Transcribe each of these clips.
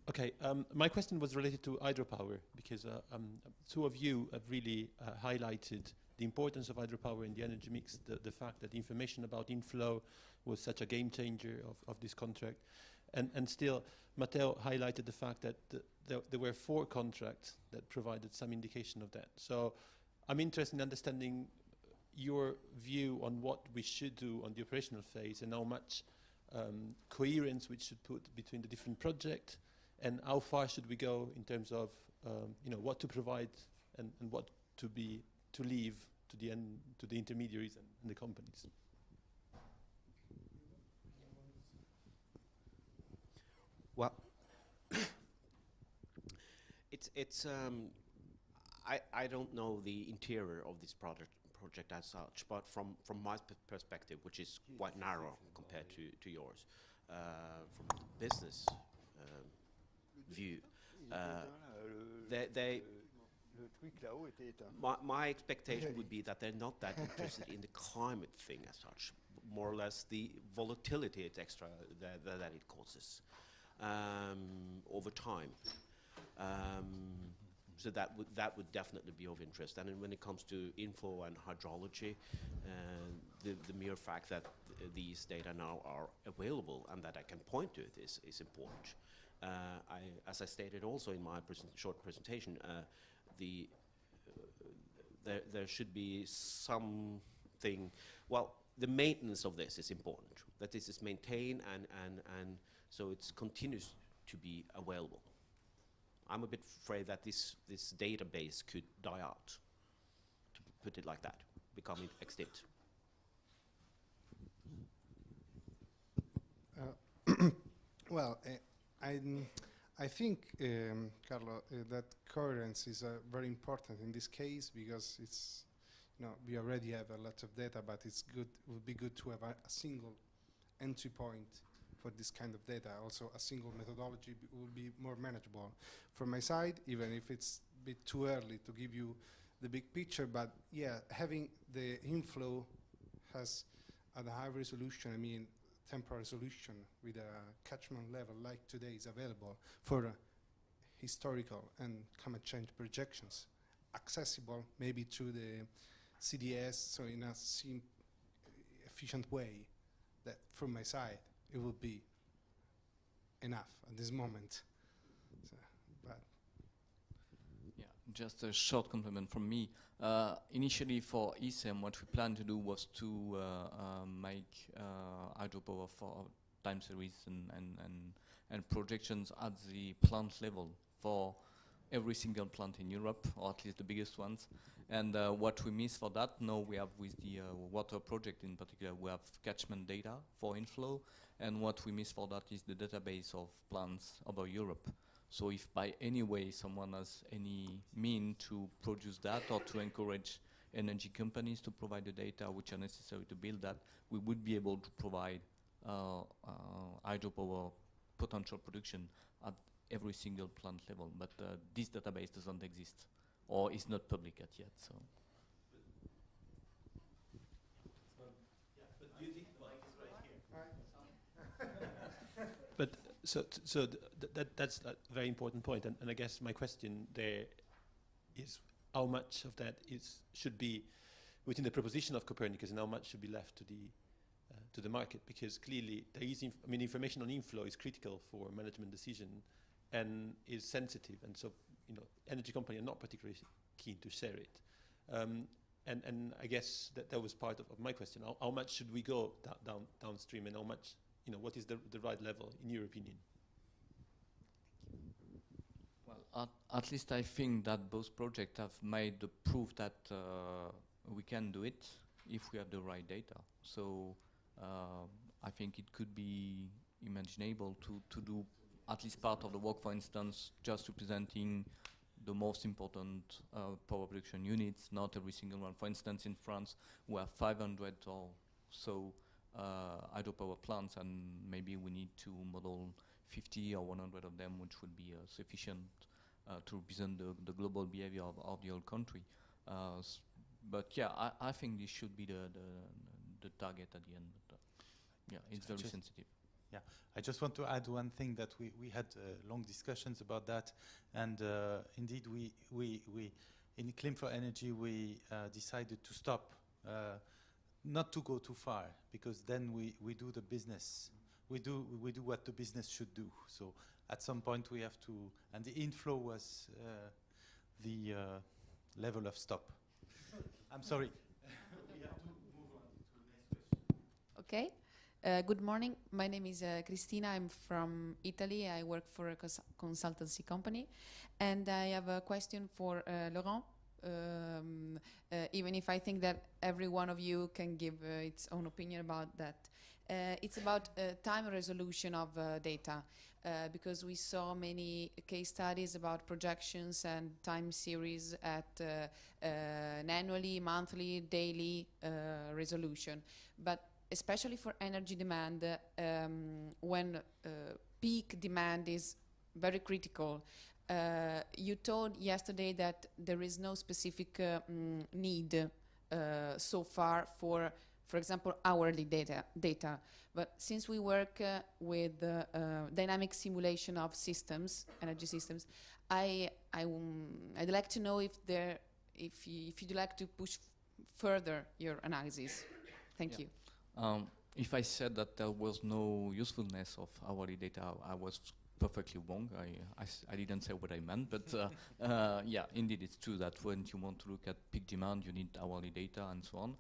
Okay, my question was related to hydropower because two of you have really highlighted the importance of hydropower in the energy mix, the fact that the information about inflow was such a game changer of this contract. And still, Matteo highlighted the fact that there were 4 contracts that provided some indication of that. So I'm interested in understanding your view on what we should do on the operational phase and how much coherence we should put between the different projects, and how far should we go in terms of what to provide and what to leave to the intermediaries and the companies. Well, I don't know the interior of this project as such, but from my perspective, which is quite narrow compared to yours, from business view, my expectation would be that they're not that interested in the climate thing as such, more or less the volatility it's extra that it causes over time. So that would definitely be of interest. And when it comes to inflow and hydrology, the mere fact that these data now are available and that I can point to it is important. As I stated also in my short presentation, there should be something. Well, the maintenance of this is important. That this is maintained and so it continues to be available. I'm a bit afraid that this database could die out, to put it like that, become extinct. Well, I think, Carlo, that coherence is very important in this case because it's, we already have a lot of data, but it would be good to have a single entry point for this kind of data. Also, a single methodology will be more manageable. From my side, even if it's a bit too early to give you the big picture, but yeah, having the inflow has at a high resolution, I mean, temporal resolution with a catchment level like today is available for historical and climate change projections, accessible maybe through the CDS, so in a efficient way, that from my side it would be enough at this moment. So, but yeah, just a short compliment from me. Initially for ESEM, what we planned to do was to make hydropower for time series and projections at the plant level for every single plant in Europe, or at least the biggest ones. And what we miss for that, now we have with the water project in particular, we have catchment data for inflow, and what we miss for that is the database of plants over Europe. So if by any way someone has any mean to produce that or to encourage energy companies to provide the data which are necessary to build that, we would be able to provide hydropower potential production at every single plant level. But this database doesn't exist or is not public yet. So. But do you think the mic is right here? But so that's a very important point, and I guess my question there is how much of that should be within the proposition of Copernicus, and how much should be left to the market, because clearly there is, information on inflow is critical for management decision, and is sensitive, and so energy companies are not particularly keen to share it. And I guess that was part of my question. How much should we go downstream, and how much, what is the right level in your opinion? Well, at least I think that both projects have made the proof that we can do it if we have the right data. So I think it could be imaginable to do at least part of the work, for instance, just representing the most important power production units, not every single one. For instance, in France, we have 500 or so hydropower plants, and maybe we need to model 50 or 100 of them, which would be sufficient to represent the global behavior of the whole country. But yeah, I think this should be the target at the end. But, yeah, it's very sensitive. Yeah, I just want to add one thing that we had long discussions about that, and indeed we in Clean for Energy we decided to stop, not to go too far, because then we do the business, we do what the business should do. So at some point we have to, and the inflow was the level of stop. I'm sorry. We have to move on to the next question. Okay. Good morning. My name is Cristina. I'm from Italy. I work for a consultancy company. And I have a question for Laurent. Even if I think that every one of you can give its own opinion about that. It's about time resolution of data. Because we saw many case studies about projections and time series at an annually, monthly, daily resolution. But especially for energy demand, when peak demand is very critical. You told yesterday that there is no specific need so far for example, hourly data. But since we work with dynamic simulation of systems, energy systems, I'd like to know if you'd like to push further your analysis. Thank you. If I said that there was no usefulness of hourly data, I was perfectly wrong. I didn't say what I meant, but yeah, indeed it's true that when you want to look at peak demand, you need hourly data and so on.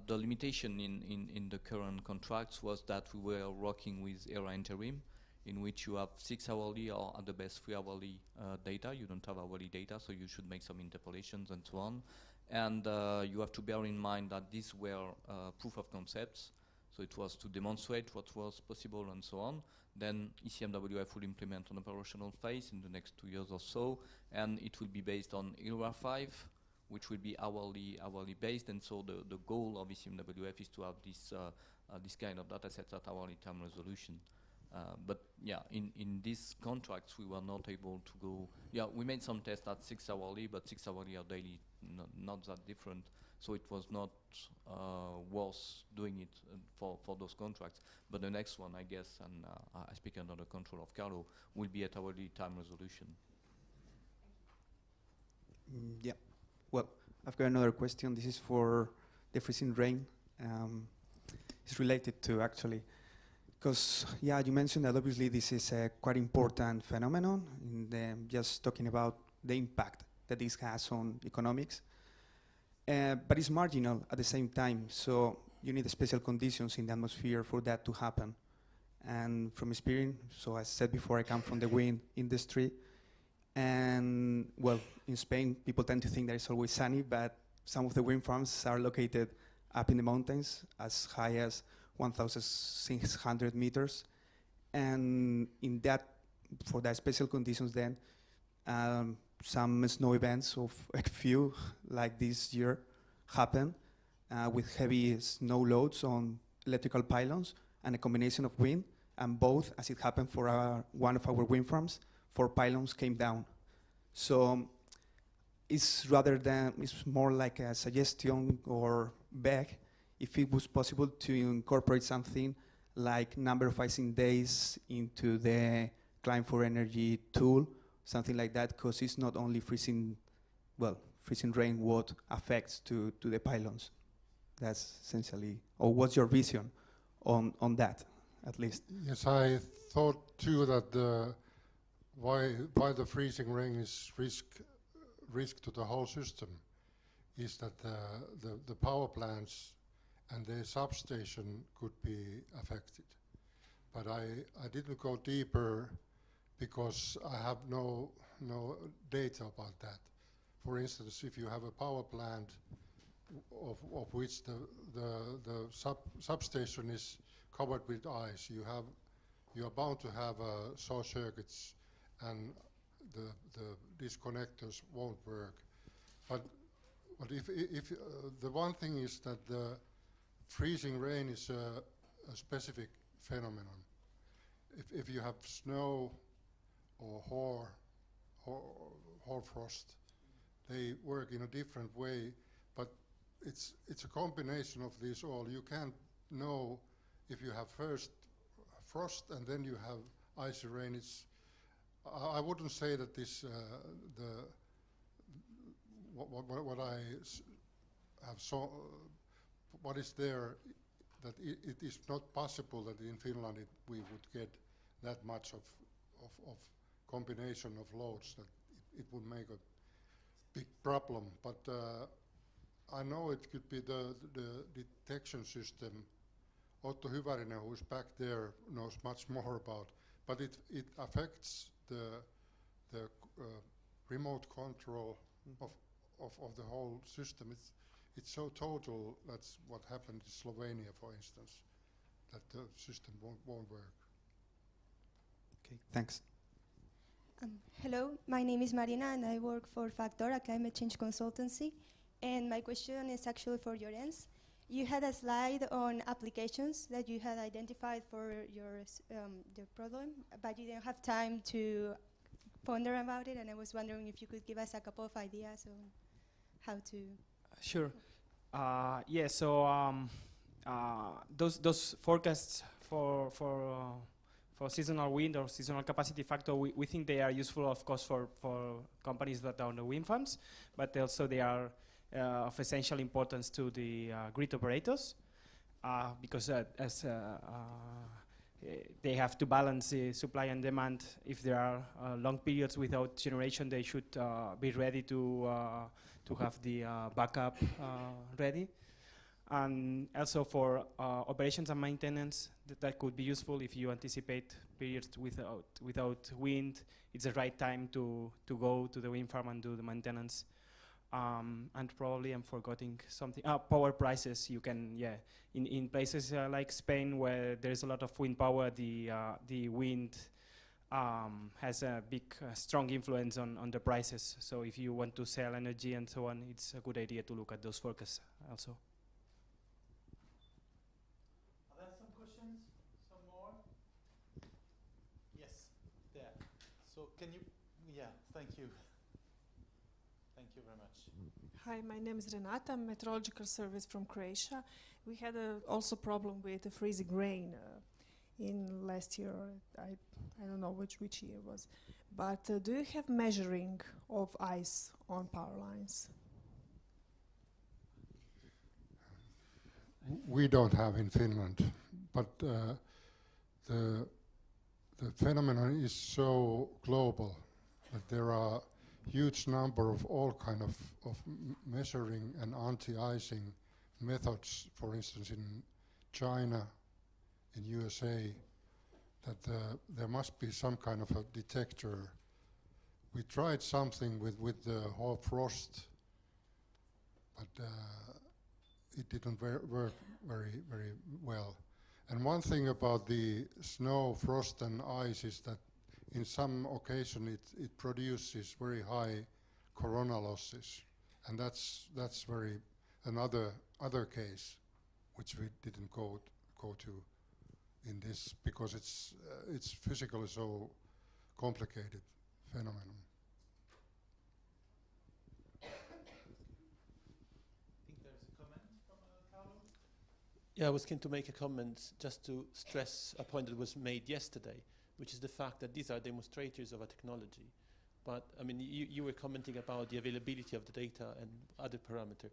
The limitation in the current contracts was that we were working with era interim, in which you have 6 hourly or at the best 3 hourly data. You don't have hourly data, so you should make some interpolations and so on. And you have to bear in mind that these were proof of concepts. So it was to demonstrate what was possible and so on. Then ECMWF will implement an operational phase in the next 2 years or so, and it will be based on ERA 5, which will be hourly based. And so the goal of ECMWF is to have this kind of data sets at hourly time resolution. But yeah, in these contracts we were not able to go. Yeah, we made some tests at 6 hourly, but 6 hourly are daily, not that different. So it was not worth doing it for those contracts. But the next one, I guess, and I speak under the control of Carlo, will be at hourly time resolution. Yeah. Well, I've got another question. This is for the freezing rain. It's related to, actually, because, yeah, you mentioned that obviously this is a quite important phenomenon, just talking about the impact that this has on economics. But it's marginal at the same time, so you need special conditions in the atmosphere for that to happen. And from experience, so as I said before, I come from the wind industry, and well, in Spain, people tend to think that it's always sunny, but some of the wind farms are located up in the mountains as high as 1,600 meters. And in that, for that special conditions then, some snow events of a few, like this year, happen with heavy snow loads on electrical pylons and a combination of wind, and both, as it happened for one of our wind farms, 4 pylons came down. So it's more like a suggestion or beg if it was possible to incorporate something like number of icing days into the Climate for Energy tool, something like that, because it's not only freezing rain what affects to the pylons. That's essentially, or what's your vision on that, at least? Yes, I thought too that why the freezing rain is risk to the whole system is that the power plants and the substation could be affected. But I didn't go deeper because I have no data about that. For instance, if you have a power plant of which the substation is covered with ice, you are bound to have short circuits, and the disconnectors won't work. But if the one thing is that the freezing rain is a specific phenomenon. If you have snow or hoarfrost, they work in a different way, but it's a combination of these all. You can't know if you have first frost and then you have icy rain. It's I wouldn't say that this what I have saw what is there, that it is not possible that in Finland we would get that much of combination of loads that it would make a big problem. But I know it could be the detection system. Otto Hyvärinen, who is back there, knows much more about. But it affects the remote control of the whole system. It's so total. That's what happened in Slovenia, for instance, that the system won't work. Okay, thanks. Hello, my name is Marina and I work for Factor, a climate change consultancy. And my question is actually for Jens. You had a slide on applications that you had identified for your problem, but you didn't have time to ponder about it, and I was wondering if you could give us a couple of ideas on how to... Sure. Yeah, so those forecasts for seasonal wind or seasonal capacity factor, we think they are useful, of course, for companies that own the wind farms, but also they are of essential importance to the grid operators, because as they have to balance the supply and demand. If there are long periods without generation, they should be ready to have the backup ready. And also for operations and maintenance, that could be useful if you anticipate periods without wind. It's the right time to go to the wind farm and do the maintenance. And probably I'm forgetting something. Power prices. You can, in places like Spain where there's a lot of wind power, the wind has a big, strong influence on the prices. So if you want to sell energy and so on, it's a good idea to look at those forecasts also. Are there some questions? Some more? Yes, there. So can you, thank you. Thank you very much. Hi, my name is Renata. I'm meteorological service from Croatia. We had also problem with the freezing rain in last year. I don't know which year it was. But do you have measuring of ice on power lines? We don't have in Finland, but the phenomenon is so global that there are huge number of all kind of measuring and anti-icing methods, for instance in China, in USA, that there must be some kind of a detector. We tried something with the whole frost, but it didn't work very well. And one thing about the snow, frost and ice is that in some occasion it produces very high corona losses, and that's very other case which we didn't go to in this, because it's physically so complicated phenomenon. I think there's a comment from Carlo. Yeah, I was keen to make a comment just to stress a point that was made yesterday, which is the fact that these are demonstrators of a technology. But I mean, you were commenting about the availability of the data and other parameter.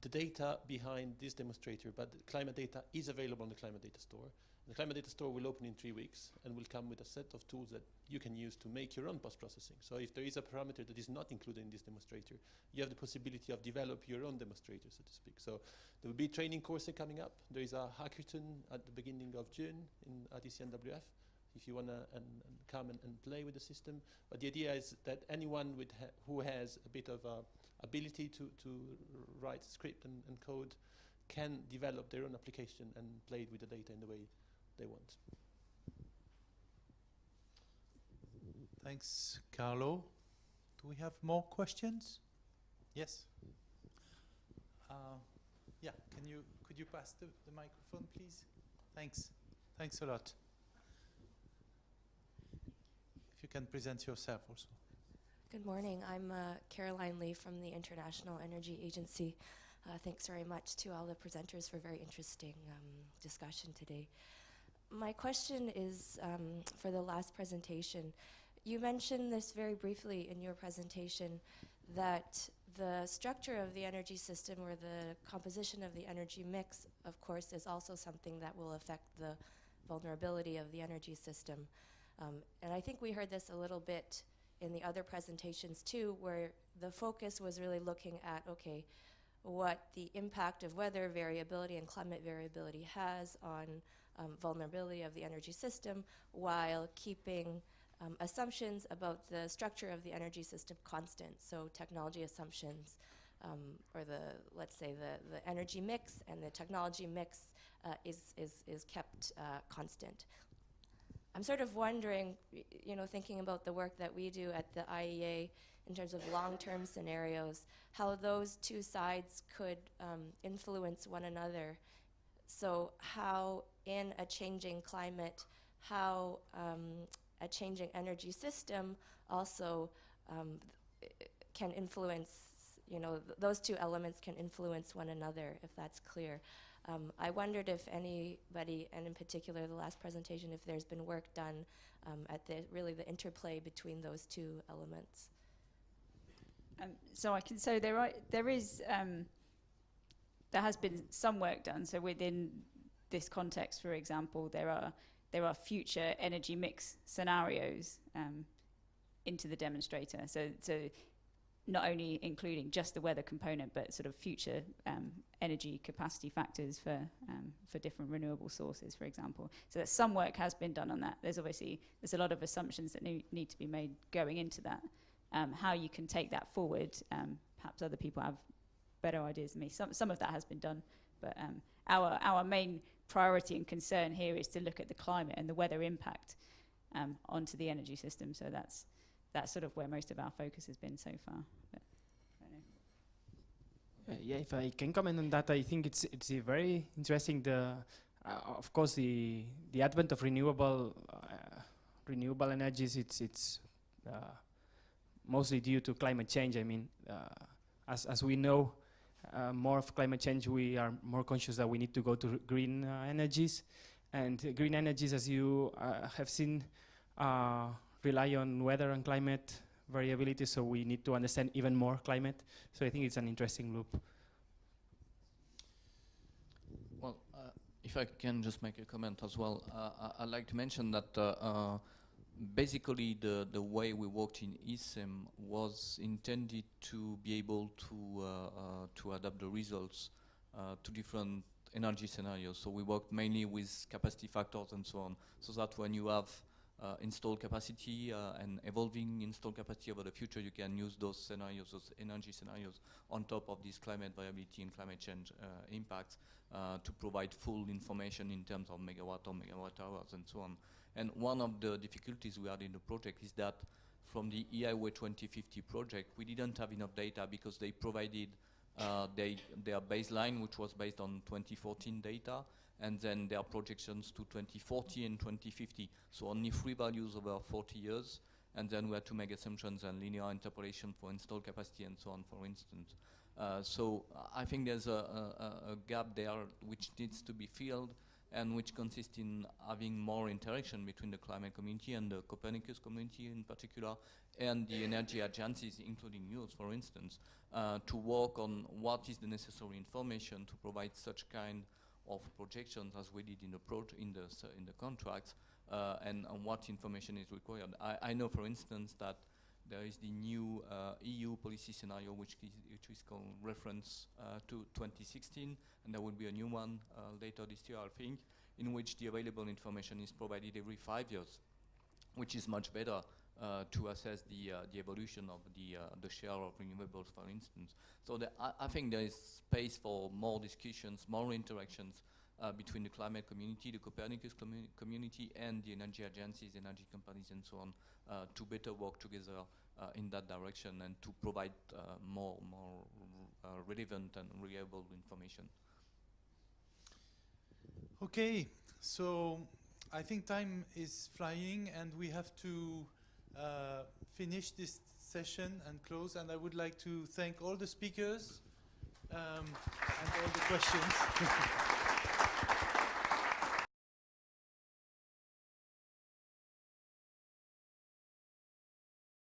The data behind this demonstrator, but the climate data is available on the Climate Data Store. The Climate Data Store will open in 3 weeks and will come with a set of tools that you can use to make your own post-processing. So if there is a parameter that is not included in this demonstrator, you have the possibility of develop your own demonstrator, so to speak. So there will be training courses coming up. There is a hackathon at the beginning of June at ECNWF. If you want to come and play with the system. But the idea is that anyone who has a bit of ability to write script and code can develop their own application and play with the data in the way they want. Thanks, Carlo. Do we have more questions? Yes. Could you pass the microphone, please? Thanks. Thanks a lot. If you can present yourself also. Good morning. I'm Caroline Lee from the International Energy Agency. Thanks very much to all the presenters for a very interesting discussion today. My question is for the last presentation. You mentioned this very briefly in your presentation, that the structure of the energy system or the composition of the energy mix, of course, is also something that will affect the vulnerability of the energy system. And I think we heard this a little bit in the other presentations too, where the focus was really looking at, okay, what the impact of weather variability and climate variability has on vulnerability of the energy system, while keeping assumptions about the structure of the energy system constant. So technology assumptions, or let's say the energy mix and the technology mix is kept constant. I'm sort of wondering, thinking about the work that we do at the IEA in terms of long-term scenarios, how those two sides could influence one another. So how in a changing climate, how a changing energy system also can influence, those two elements can influence one another, if that's clear. I wondered if anybody, and in particular the last presentation, if there's been work done at really the interplay between those two elements. So I can say there has been some work done. So within this context, for example, there are future energy mix scenarios into the demonstrator. So not only including just the weather component, but sort of future energy capacity factors for different renewable sources, for example. So that some work has been done on that. There's a lot of assumptions that need to be made going into that. How you can take that forward, perhaps other people have better ideas than me. Some of that has been done, but our main priority and concern here is to look at the climate and the weather impact onto the energy system. So that's sort of where most of our focus has been so far. But I don't know. Yeah, if I can comment on that, I think it's very interesting. Of course, the advent of renewable energies. It's mostly due to climate change. I mean, as we know, more of climate change, we are more conscious that we need to go to green energies, and green energies, as you have seen, rely on weather and climate variability, so we need to understand even more climate. So I think it's an interesting loop. Well, if I can just make a comment as well, I'd like to mention that basically the way we worked in ISEM was intended to be able to adapt the results to different energy scenarios. So we worked mainly with capacity factors and so on, so that when you have installed capacity and evolving installed capacity over the future, you can use those scenarios, those energy scenarios, on top of this climate variability and climate change impacts to provide full information in terms of megawatt or megawatt hours and so on. And one of the difficulties we had in the project is that from the EIWay 2050 project, we didn't have enough data because they provided their baseline, which was based on 2014 data, and then their projections to 2040 and 2050. So only 3 values over 40 years, and then we had to make assumptions and linear interpolation for installed capacity and so on, for instance. So I think there's a gap there which needs to be filled, and which consists in having more interaction between the climate community and the Copernicus community in particular, and the energy agencies, including yours, for instance, to work on what is the necessary information to provide such kind of projections as we did in the contracts, and what information is required. I know, for instance, that there is the new EU policy scenario, which is called reference to 2016, and there will be a new one later this year, I think, in which the available information is provided every 5 years, which is much better to assess the evolution of the share of renewables, for instance. So I think there is space for more discussions, more interactions between the climate community, the Copernicus community, and the energy agencies, energy companies, and so on, to better work together in that direction and to provide more relevant and reliable information. Okay, so I think time is flying, and we have to finish this session and close. And I would like to thank all the speakers and all the questions.